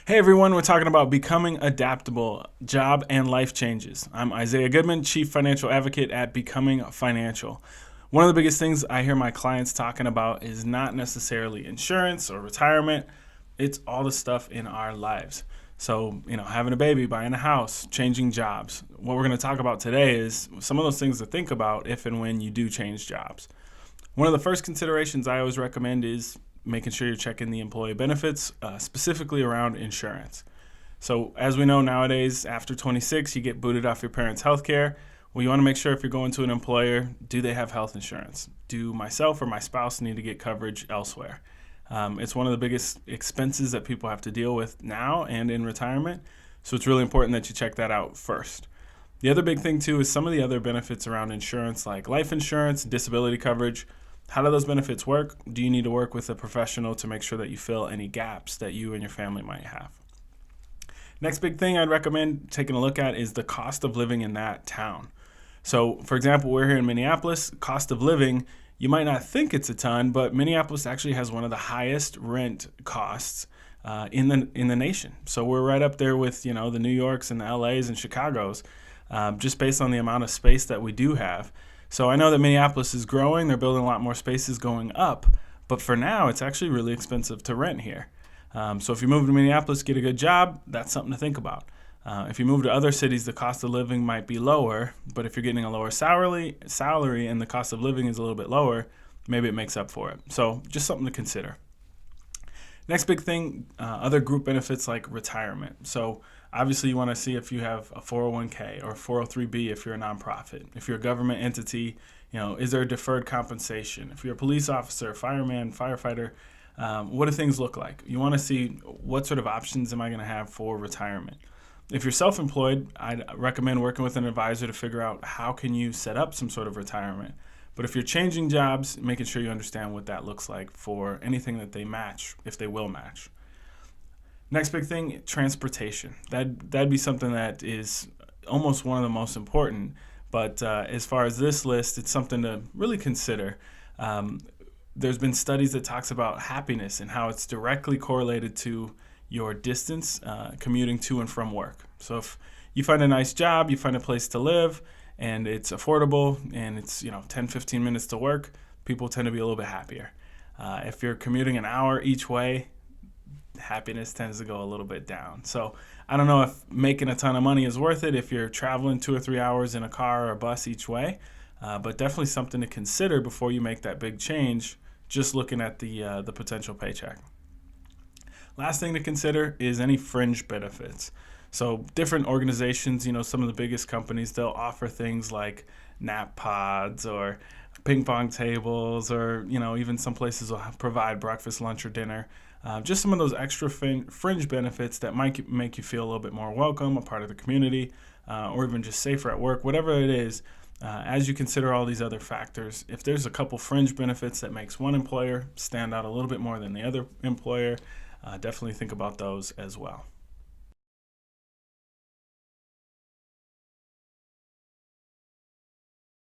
Hey everyone, we're talking about becoming adaptable, job and life changes. I'm Isaiah Goodman, Chief Financial Advocate at Becoming Financial. One of the biggest things I hear my clients talking about is not necessarily insurance or retirement, it's all the stuff in our lives. So, having a baby, buying a house, changing jobs. What we're going to talk about today is some of those things to think about if and when you do change jobs. One of the first considerations I always recommend is making sure you're checking the employee benefits, specifically around insurance. So as we know nowadays, after 26, you get booted off your parents' health care. Well, you want to make sure if you're going to an employer, do they have health insurance? Do myself or my spouse need to get coverage elsewhere? It's one of the biggest expenses that people have to deal with now and in retirement. So it's really important that you check that out first. The other big thing too is some of the other benefits around insurance, like life insurance, disability coverage. How do those benefits work? Do you need to work with a professional to make sure that you fill any gaps that you and your family might have? Next big thing I'd recommend taking a look at is the cost of living in that town. So, for example, we're here in Minneapolis. Cost of living, you might not think it's a ton, but Minneapolis actually has one of the highest rent costs in the nation. So we're right up there with the New Yorks and the LAs and Chicagos, just based on the amount of space that we do have. So I know that Minneapolis is growing, they're building a lot more spaces going up, but for now it's actually really expensive to rent here. So if you move to Minneapolis, get a good job, that's something to think about. If you move to other cities, the cost of living might be lower, but if you're getting a lower salary and the cost of living is a little bit lower, maybe it makes up for it. So just something to consider. Next big thing, other group benefits like retirement. So obviously you want to see if you have a 401k or 403b if you're a nonprofit. If you're a government entity, is there a deferred compensation? If you're a police officer, fireman, firefighter, what do things look like? You want to see what sort of options am I going to have for retirement. If you're self-employed, I'd recommend working with an advisor to figure out how can you set up some sort of retirement. But if you're changing jobs, making sure you understand what that looks like for anything that they match, if they will match. Next big thing, transportation. That'd be something that is almost one of the most important. But as far as this list, it's something to really consider. There's been studies that talks about happiness and how it's directly correlated to your distance commuting to and from work. So if you find a nice job, you find a place to live, and it's affordable, and it's 10, 15 minutes to work, people tend to be a little bit happier. If you're commuting an hour each way, happiness tends to go a little bit down. So I don't know if making a ton of money is worth it if you're traveling 2 or 3 hours in a car or a bus each way, but definitely something to consider before you make that big change, just looking at the potential paycheck. Last thing to consider is any fringe benefits. So different organizations, some of the biggest companies, they'll offer things like nap pods or ping pong tables, or even some places will provide breakfast, lunch, or dinner. Just some of those extra fringe benefits that might make you feel a little bit more welcome, a part of the community, or even just safer at work, whatever it is. As you consider all these other factors, if there's a couple fringe benefits that makes one employer stand out a little bit more than the other employer, definitely think about those as well.